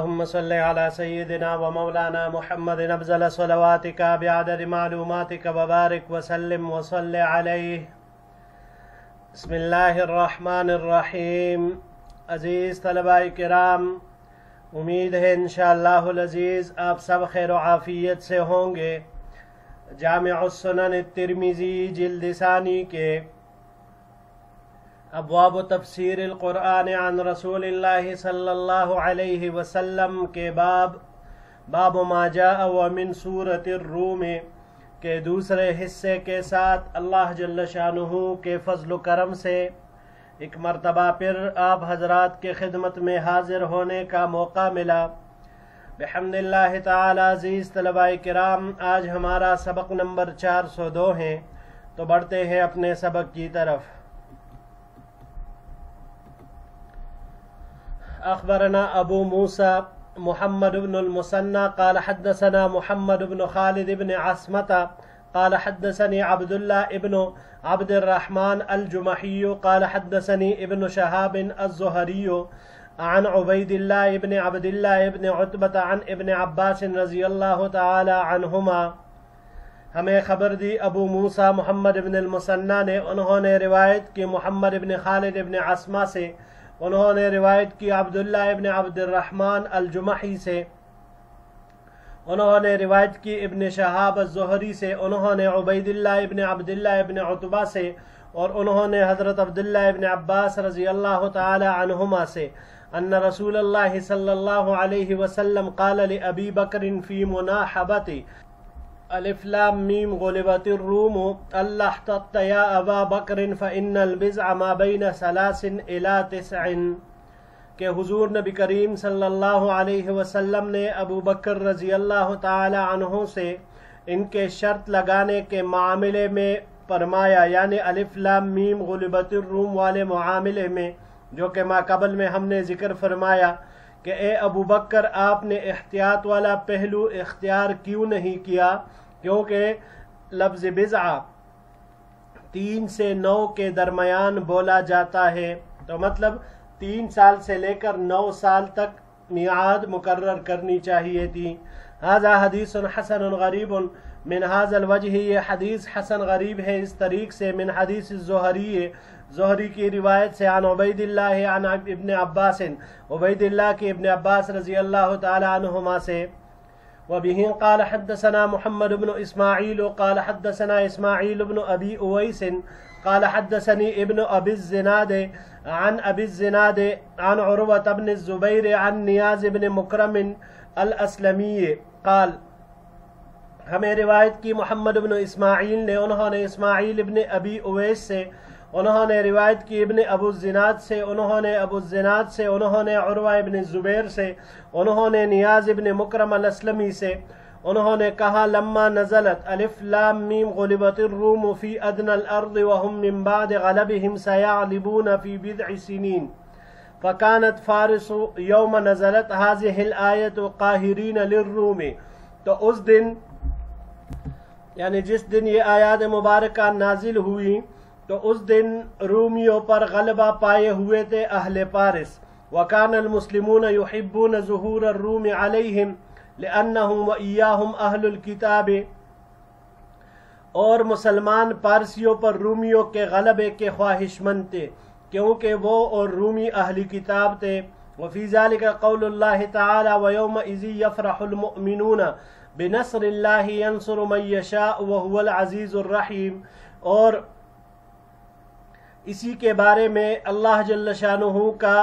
اللهم صل على سيدنا ومولانا محمد أفضل صلواتك بعدد معلوماتك وبارك وسلم وصل عليه. بسم اللہ الرحمن الرحیم. عزیز طلباء کرام، امید ہے انشاءاللہ العزیز آپ سب خیر و عافیت سے ہوں گے. جامع السنن الترمذی جلد ثانی کے ابواب تفسیر القرآن عن رسول اللہ صلی اللہ علیہ وسلم کے باب ما جاء ومن سورۃ الروم کے دوسرے حصے کے ساتھ اللہ جل شانہ کے فضل و کرم سے ایک مرتبہ پھر آپ حضرات کے خدمت میں حاضر ہونے کا موقع ملا. بحمد اللہ تعالی. عزیز طلباء کرام، آج ہمارا سبق نمبر 402 ہے، تو بڑھتے ہیں اپنے سبق کی طرف. اخبرنا ابو موسیٰ محمد بن المثنى قال حدثنا محمد بن خالد بن عصمة قال حدثني عبد الله ابن عبد الرحمن الجمحي قال حدثني ابن شهاب الزهري عن عبيد الله ابن عبد الله ابن عتبة عن ابن عباس رضی اللہ تعالی عنہما. ہمیں خبر دی ابو موسیٰ محمد بن المثنى نے، انہوں نے روایت کی محمد بن خالد ابن عصمہ سے، انہوں نے روایت کی عبداللہ ابن عبد الرحمن الجمحی سے، انہوں نے روایت کی ابن شہاب الزہری سے، انہوں نے عبید اللہ ابن عبداللہ ابن عتبہ سے، اور انہوں نے حضرت عبداللہ ابن عباس رضی اللہ تعالی عنہما سے ان رسول اللہ صلی اللہ علیہ وسلم قال لأبی بکر فی مناحبت الف لام میم غلبت الروم اللہ احتطت یا ابا بکر فإن البزع ما بین 3 إلى 9، کہ حضور نبی کریم صلی اللہ علیہ وسلم نے ابو بکر رضی اللہ تعالی عنہ سے ان کے شرط لگانے کے معاملے میں فرمایا، یعنی الف لام میم غلبت الروم والے معاملے میں، جو کہ ما قبل میں ہم نے ذکر فرمایا کہ اے ابو بکر، آپ نے احتیاط والا پہلو اختیار کیوں نہیں کیا؟ کیونکہ لفظ بزع 3 سے 9 کے درمیان بولا جاتا ہے، تو مطلب 3 سال سے لے کر 9 سال تک میعاد مقرر کرنی چاہیے تھی. ھذا حدیث حسن غریب من ھذا الوجہ، یہ حدیث حسن غریب ہے اس طریق سے، من حدیث الزہری، زہری کی روایت سے، عن عبید اللہ عن ابن عباس، عبید اللہ کے ابن عباس رضی اللہ تعالی عنہما سے. وبه قال حدثنا محمد بن اسماعیل قال حدثنا اسماعیل بن ابی اویس قال حدثني ابن ابی الزناد عن ابی الزناد عن عروة بن الزبیر عن نیاز بن مکرم الاسلمی قال. ہمیں روایت کی محمد بن اسماعیل نے، انہوں نے اسماعیل ابن ابی اویس سے، انہوں نے روایت کی ابن ابو الزناد سے، انہوں نے ابو الزناد سے، انہوں نے عروہ ابن الزبیر سے، انہوں نے نیاز ابن مکرم الاسلمی سے، انہوں نے کہا لما نزلت الف لام میم غلبت الروم فی ادنى الارض وهم من بعد غلبهم سيغلبون في بضع سنين فكانت فارس يوم نزلت هذه الآية قاهرين للروم. تو اس دن، یعنی جس دن یہ آیات مبارکہ نازل ہوئی، تو اس دن رومیوں پر غلبہ پائے ہوئے تھے اہل پارس. وکان المسلمون یحبون ظہور الروم علیہم لأنہم وإیاہم اہل الکتاب، اور مسلمان پارسیوں پر رومیوں کے غلبے کے خواہش مند تھے، کیونکہ وہ اور رومی اہل کتاب تھے. وفی ذلک قول اللہ تعالی ویومئذ یفرح المؤمنون بنصر اللہ ینصر من یشاء وهو العزیز الرحیم. اور اسی کے بارے میں اللہ جل شانہ کا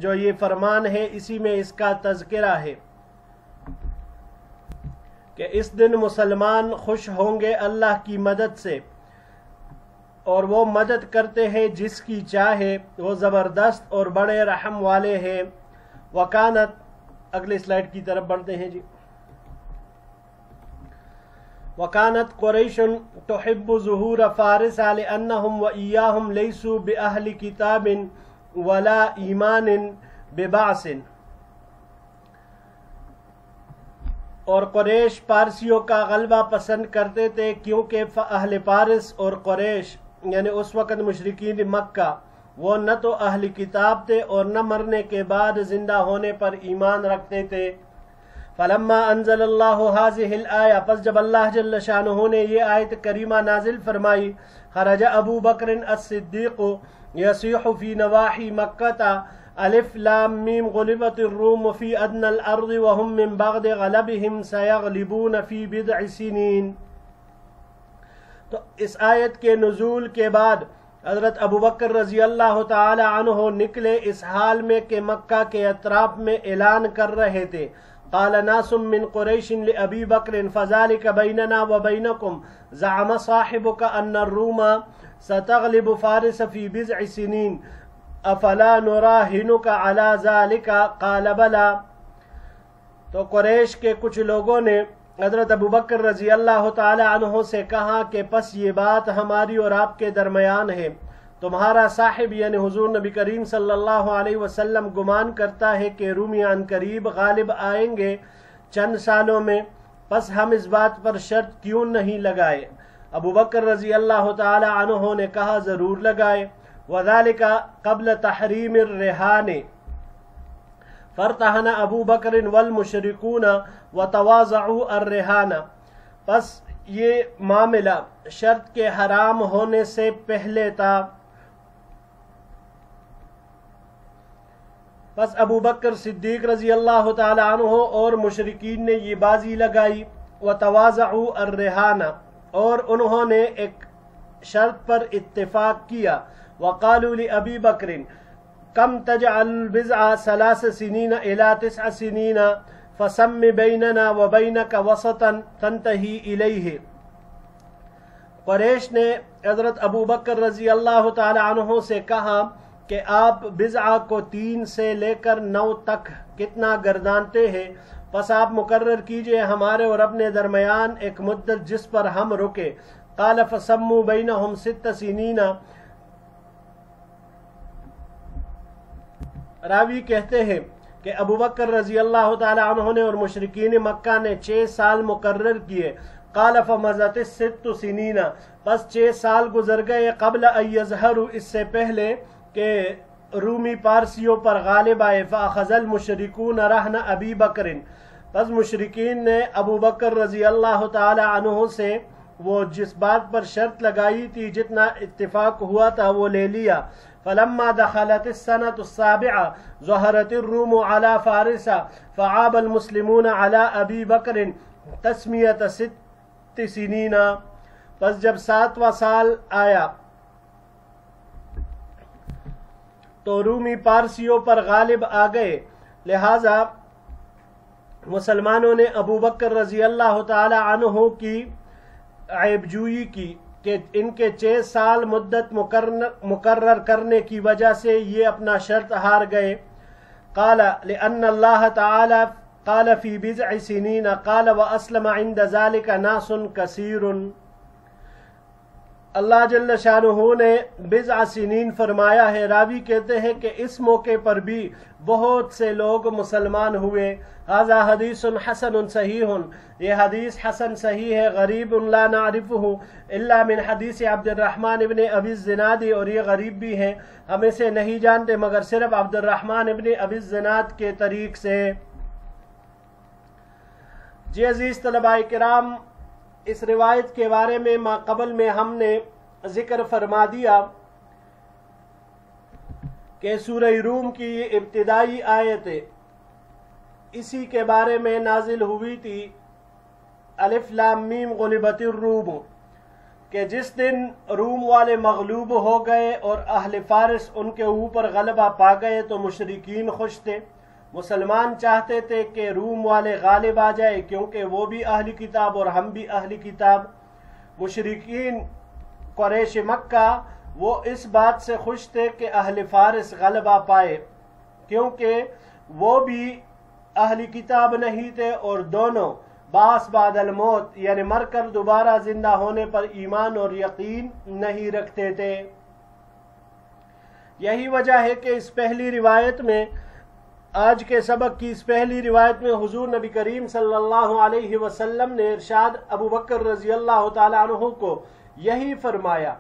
جو یہ فرمان ہے، اسی میں اس کا تذکرہ ہے کہ اس دن مسلمان خوش ہوں گے اللہ کی مدد سے، اور وہ مدد کرتے ہیں جس کی چاہے، وہ زبردست اور بڑے رحم والے ہیں. وکانت، اگلے سلائیڈ کی طرف بڑھتے ہیں جی. وكانت قريش تحب ظهور فارس لأنهم وإياهم ليسوا بأهل كتاب ولا ایمان ببعث. اور قریش پارسیوں کا غلبہ پسند کرتے تھے، کیونکہ اہل پارس اور قریش یعنی اس وقت مشرکین مکہ وہ نہ تو اہل کتاب تھے اور نہ مرنے کے بعد زندہ ہونے پر ایمان رکھتے تھے۔ فلما انزل اللہ هذه الآیہ، پس جب اللہ جل شانہ نے یہ آیت کریمہ نازل فرمائی، خرج ابو بکر الصدیق یصیح فی نواحی مکہ الف لام میم غلبت الروم فی ادنى الارض وهم من بعد غلبهم سیغلبون فی بضع سنین۔ تو اس آیت کے نزول کے بعد حضرت ابو بکر رضی اللہ تعالی عنہ نکلے اس حال میں کہ مکہ کے اطراف میں اعلان کر رہے تھے، قال ناس من قریش لأبی بکر فذلك بیننا وبینکم زعم صاحبک ان الروم ستغلب فارس فی بضع سنین افلا نراہنک علی ذلک قال بلا۔ تو قریش کے کچھ لوگوں نے حضرت ابو بکر رضی اللہ تعالی عنہ سے کہا کہ پس یہ بات ہماری اور آپ کے درمیان ہے، تمہارا صاحب یعنی حضور نبی کریم صلی اللہ علیہ وسلم گمان کرتا ہے کہ رومی عن قریب غالب آئیں گے چند سالوں میں، پس ہم اس بات پر شرط کیوں نہیں لگائے؟ ابو بکر رضی اللہ تعالی عنہ نے کہا ضرور لگائے۔ وَذَلِكَ قبل تحریم الرہان فارتہن ابو بکر والمشرکون وتواضعوا الرہان، پس یہ معاملہ شرط کے حرام ہونے سے پہلے تھا، پس ابو بکر صدیق رضی اللہ تعالی عنہ اور مشرکین نے یہ بازی لگائی، وتواضعوا الرہان، اور انہوں نے ایک شرط پر اتفاق کیا، وقالوا لأبی بکر کم تجعل البضع 3 سنین الى 9 سنین فسم بیننا وبینک وسطا تنتہی الیہ۔ قریش نے حضرت ابو بکر رضی اللہ تعالی عنہ سے کہا کہ آپ بضع کو 3 سے لے کر 9 تک کتنا گردانتے ہیں، پس آپ مقرر کیجئے ہمارے اور اپنے درمیان ایک مدت جس پر ہم رکے۔ قال فسموا بینہم 6 سنین۔ راوی کہتے ہیں کہ ابو بکر رضی اللہ تعالی عنہ نے اور مشرکین مکہ نے 6 سال مقرر کیے۔ قال فمضت 6 سنین، پس 6 سال گزر گئے قبل ان یظہروا، اس سے پہلے کہ رومی پارسیوں پر غالب آئے۔ فاخذ المشرکون رہن ابی بکر، پس مشرکین نے ابو بکر رضی اللہ تعالی عنہ سے وہ جس بات پر شرط لگائی تھی، جتنا اتفاق ہوا تھا وہ لے لیا۔ فلما دخلت السنة السابعة ظهرت الروم على فارس فعاب المسلمون على ابی بکر تسمیت 6 سنین، پس جب 7واں سال آیا تو رومی پارسیوں پر غالب آ گئے، لہذا مسلمانوں نے ابو بکر رضی اللہ تعالی عنہ کی عیب جوئی کی کہ ان کے 6 سال مدت مقرر کرنے کی وجہ سے یہ اپنا شرط ہار گئے۔ قال لأن اللہ تعالی قال فی بضع سنین قال واسلم عند ذلك ناس کثیر۔ اللہ جل شانہ نے بضع سنین فرمایا ہے، راوی کہتے ہیں کہ اس موقع پر بھی بہت سے لوگ مسلمان ہوئے۔ ھذا حدیث حسن صحیح، یہ حدیث حسن صحیح ہے، غریب لا نعرفہ الا من حدیث عبد الرحمن ابن ابی الزناد، اور یہ غریب بھی ہے، ہم اسے نہیں جانتے مگر صرف عبد الرحمن ابن ابی الزناد کے طریق سے۔ جی عزیز طلباء کرام، اس روایت کے بارے میں ما قبل میں ہم نے ذکر فرما دیا کہ سورہ روم کی یہ ابتدائی آیت اسی کے بارے میں نازل ہوئی تھی، الف لام میم غلبت الروم، کہ جس دن روم والے مغلوب ہو گئے اور اہل فارس ان کے اوپر غلبہ پا گئے تو مشرکین خوش تھے، مسلمان چاہتے تھے کہ روم والے غالب آ جائے کیونکہ وہ بھی اہلی کتاب اور ہم بھی اہلی کتاب۔ مشرکین قریش مکہ وہ اس بات سے خوش تھے کہ اہل فارس غلبہ پائے کیونکہ وہ بھی اہلی کتاب نہیں تھے اور دونوں باس بعد الموت یعنی مر کر دوبارہ زندہ ہونے پر ایمان اور یقین نہیں رکھتے تھے۔ یہی وجہ ہے کہ اس پہلی روایت میں، آج کے سبق کی اس پہلی روایت میں حضور نبی کریم صلی اللہ علیہ وسلم نے ارشاد ابو بکر رضی اللہ تعالی عنہ کو یہی فرمایا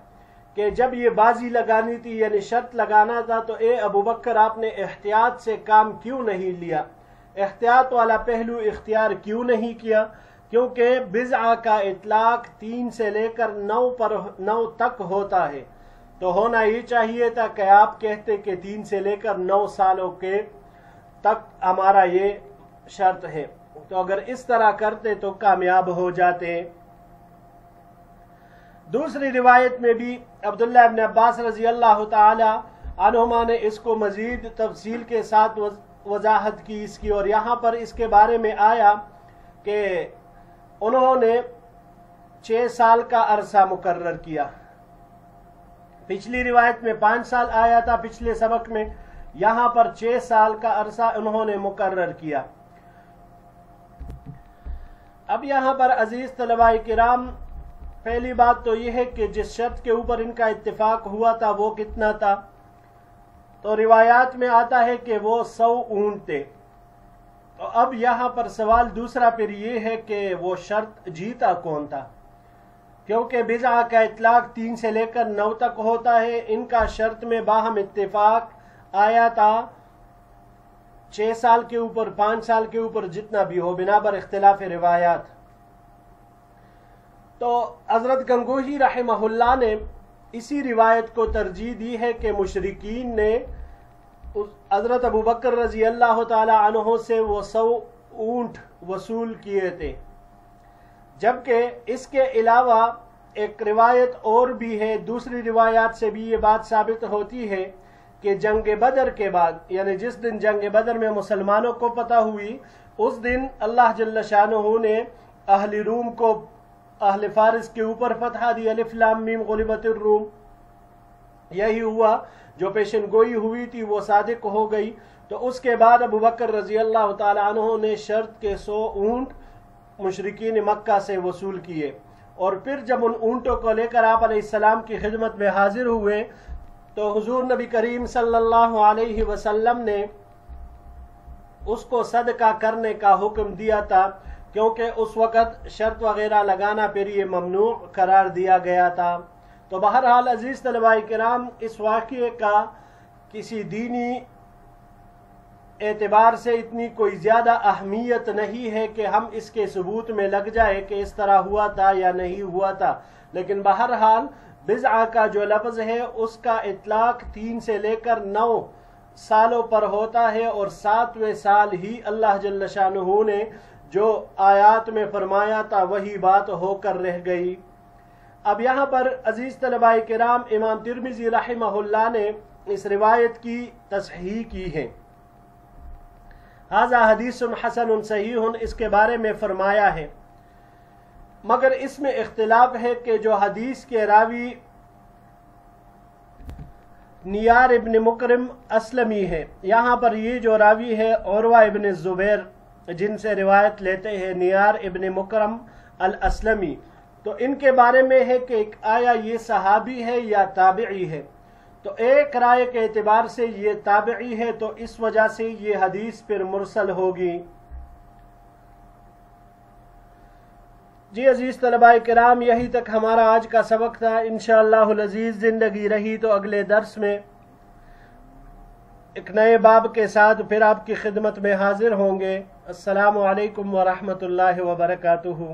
کہ جب یہ بازی لگانی تھی یعنی شرط لگانا تھا تو اے ابو بکر آپ نے احتیاط سے کام کیوں نہیں لیا، احتیاط والا پہلو اختیار کیوں نہیں کیا؟ کیونکہ بضع کا اطلاق 3 سے لے کر 9 تک ہوتا ہے، تو ہونا یہ چاہیے تھا کہ آپ کہتے کہ 3 سے لے کر 9 سالوں کے تک ہمارا یہ شرط ہے، تو اگر اس طرح کرتے تو کامیاب ہو جاتے۔ دوسری روایت میں بھی عبداللہ ابن عباس رضی اللہ تعالی عنہما نے اس کو مزید تفصیل کے ساتھ وضاحت کی اس کی، اور یہاں پر اس کے بارے میں آیا کہ انہوں نے 6 سال کا عرصہ مقرر کیا۔ پچھلی روایت میں 5 سال آیا تھا پچھلے سبق میں، یہاں پر 6 سال کا عرصہ انہوں نے مقرر کیا۔ اب یہاں پر عزیز طلباء کرام، پہلی بات تو یہ ہے کہ جس شرط کے اوپر ان کا اتفاق ہوا تھا وہ کتنا تھا؟ تو روایات میں آتا ہے کہ وہ 100 اونٹ تھے۔ تو اب یہاں پر سوال دوسرا پھر یہ ہے کہ وہ شرط جیتا کون تھا؟ کیونکہ بضع کا اطلاق 3 سے لے کر 9 تک ہوتا ہے، ان کا شرط میں باہم اتفاق آیا تھا 6 سال کے اوپر، 5 سال کے اوپر، جتنا بھی ہو، بنا پر اختلاف روایات۔ تو حضرت گنگوہی رحمہ اللہ نے اسی روایت کو ترجیح دی ہے کہ مشرکین نے حضرت ابو بکر رضی اللہ تعالی عنہ سے وہ 100 اونٹ وصول کیے تھے، جبکہ اس کے علاوہ ایک روایت اور بھی ہے، دوسری روایات سے بھی یہ بات ثابت ہوتی ہے کہ جنگ بدر کے بعد، یعنی جس دن جنگ بدر میں مسلمانوں کو پتہ ہوئی، اس دن اللہ جل شانہ نے اہل روم کو، اہل فارس کے اوپر فتح دی، الف لام میم غلبت الروم، یہی ہوا، جو پیشن گوئی ہوئی تھی وہ صادق ہو گئی۔ تو اس کے بعد ابو بکر رضی اللہ تعالی عنہ نے شرط کے 100 اونٹ مشرکین مکہ سے وصول کیے، اور پھر جب ان اونٹوں کو لے کر آپ علیہ السلام کی خدمت میں حاضر ہوئے تو حضور نبی کریم صلی اللہ علیہ وسلم نے اس کو صدقہ کرنے کا حکم دیا تھا، کیونکہ اس وقت شرط وغیرہ لگانا پھر یہ ممنوع قرار دیا گیا تھا۔ تو بہرحال عزیز طلباء کرام، اس واقعے کا کسی دینی اعتبار سے اتنی کوئی زیادہ اہمیت نہیں ہے کہ ہم اس کے ثبوت میں لگ جائے کہ اس طرح ہوا تھا یا نہیں ہوا تھا، لیکن بہرحال بضع کا جو لفظ ہے اس کا اطلاق 3 سے لے کر 9 سالوں پر ہوتا ہے، اور 7ویں سال ہی اللہ جل شانہ نے جو آیات میں فرمایا تھا وہی بات ہو کر رہ گئی۔ اب یہاں پر عزیز طلباء کرام، امام ترمذی رحمہ اللہ نے اس روایت کی تصحیح کی ہے، ھذا حدیث حسن صحیح، اس کے بارے میں فرمایا ہے، مگر اس میں اختلاف ہے کہ جو حدیث کے راوی نیار ابن مکرم اسلمی ہے، یہاں پر یہ جو راوی ہے عروہ ابن زبیر جن سے روایت لیتے ہیں، نیار ابن مکرم الاسلمی، تو ان کے بارے میں ہے کہ آیا یہ صحابی ہے یا تابعی ہے؟ تو ایک رائے کے اعتبار سے یہ تابعی ہے، تو اس وجہ سے یہ حدیث پھر مرسل ہوگی۔ جی عزیز طلباء کرام، یہی تک ہمارا آج کا سبق تھا، انشاءاللہ العزیز زندگی رہی تو اگلے درس میں ایک نئے باب کے ساتھ پھر آپ کی خدمت میں حاضر ہوں گے۔ السلام علیکم ورحمۃ اللہ وبرکاتہ۔